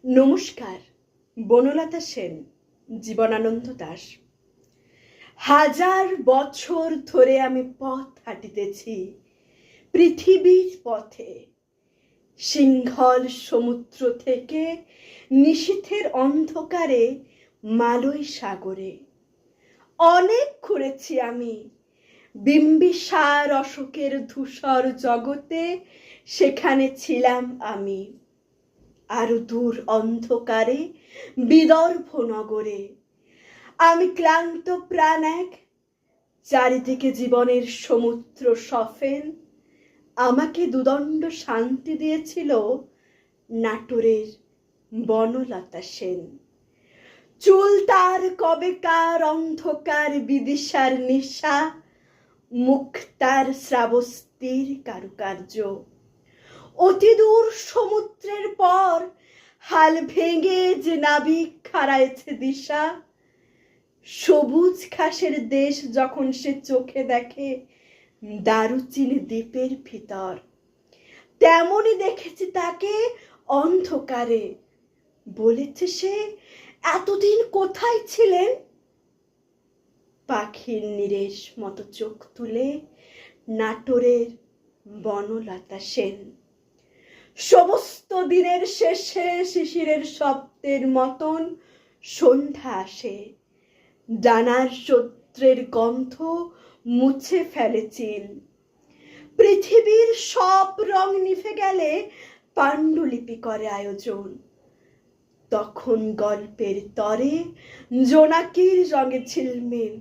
নমস্কার। বনলতা সেন, জীবনানন্দ দাশ। হাজার বছর ধরে আমি পথ হাঁটিতেছি পৃথিবীর পথে, সিংহল সমুদ্র থেকে নিশীথের অন্ধকারে মালয় সাগরে। অনেক ঘুরেছি আমি বিম্বিসার অশোকের ধূসর জগতে, সেখানে ছিলাম আমি। আরো দূর অন্ধকারে বিদর্ভ নগরে আমি ক্লান্ত প্রাণ এক, চারিদিকে জীবনের সমুদ্র সফেন। আমাকে দুদণ্ড শান্তি দিয়েছিল নাটোরের বনলতা সেন। চুল তার কবেকার অন্ধকার বিদিশার নিশা, মুখ তার শ্রাবস্তির কারুকার্য। অতি দূর সমুদ্রের পর হাল ভেঙে যে নাবিক হারাইছে দিশা, সবুজ ঘাসের দেশ যখন সে চোখে দেখে দারুচিনি দ্বীপের ভিতর, তেমনই দেখেছি তাকে অন্ধকারে। বলেছে সে, এতদিন কোথায় ছিলেন? পাখির নিরেশ মতো চোখ তুলে নাটোরের বনলতা সেন। সমস্ত দিনের শেষে শিশিরের শব্দের মতন সন্ধ্যা আসে, ডানার সূত্রের গন্ধ মুছে ফেলে চিল। পৃথিবীর সব রং নিভে গেলে পাণ্ডুলিপি করে আয়োজন। তখন গল্পের তরে জোনাকির রঙে ঝিলমিল।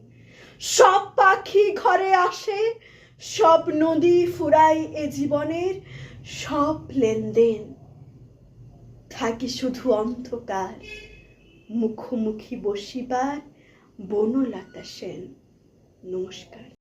সব পাখি ঘরে আসে, সব নদী ফুরায় এ জীবনের সব লেনদেন। থাকি শুধু অন্ধকার, মুখোমুখি বসিবার বনলতা সেন। নমস্কার।